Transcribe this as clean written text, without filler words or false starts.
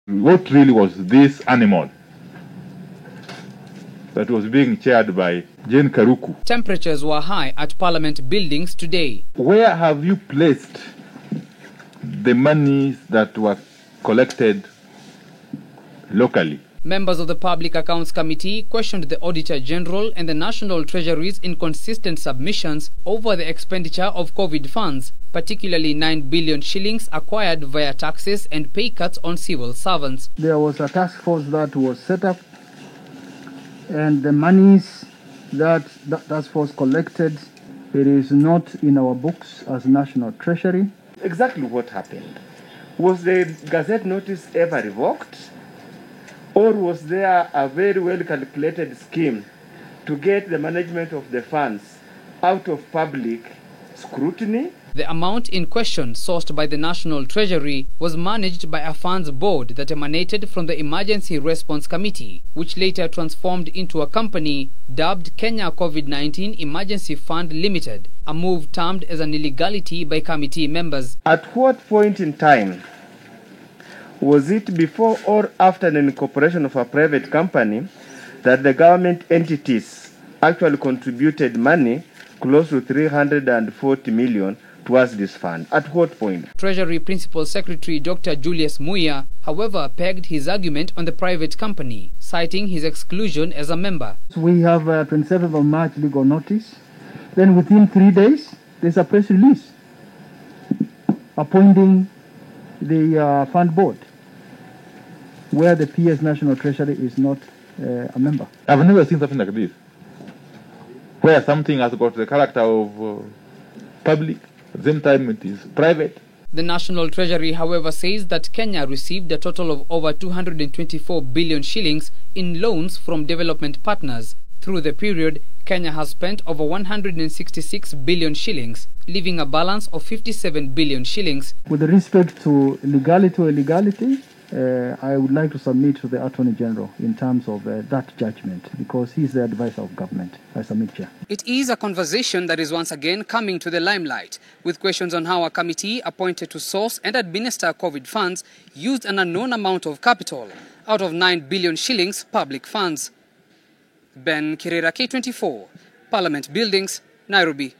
What really was this animal that was being chaired by Jane Karuku? Temperatures were high at Parliament buildings today. Where have you placed the monies that were collected locally? Members of the Public Accounts Committee questioned the Auditor General and the National Treasury's inconsistent submissions over the expenditure of COVID funds, particularly 9 billion shillings acquired via taxes and pay cuts on civil servants. There was a task force that was set up, and the monies that task force collected, it is not in our books as National Treasury. Exactly what happened? Was the Gazette notice ever revoked? Or was there a very well calculated scheme to get the management of the funds out of public scrutiny? The amount in question, sourced by the National Treasury, was managed by a funds board that emanated from the Emergency Response Committee, which later transformed into a company dubbed Kenya COVID-19 Emergency Fund Limited, a move termed as an illegality by committee members. At what point in time, was it before or after the incorporation of a private company, that the government entities actually contributed money close to 340 million towards this fund? At what point? Treasury Principal Secretary Dr. Julius Muya, however, pegged his argument on the private company, citing his exclusion as a member. We have 27th of March legal notice. Then within 3 days, there's a press release appointing the fund board, where the PS National Treasury is not a member. I've never seen something like this, where something has got the character of public, at the same time it is private. The National Treasury, however, says that Kenya received a total of over 224 billion shillings in loans from development partners. Through the period, Kenya has spent over 166 billion shillings, leaving a balance of 57 billion shillings. With respect to legality or illegality, I would like to submit to the Attorney General in terms of that judgment, because he is the advisor of government. I submit, Chair. It is a conversation that is once again coming to the limelight, with questions on how a committee appointed to source and administer COVID funds used an unknown amount of capital out of 9 billion shillings public funds. Ben Kirera, K24, Parliament Buildings, Nairobi.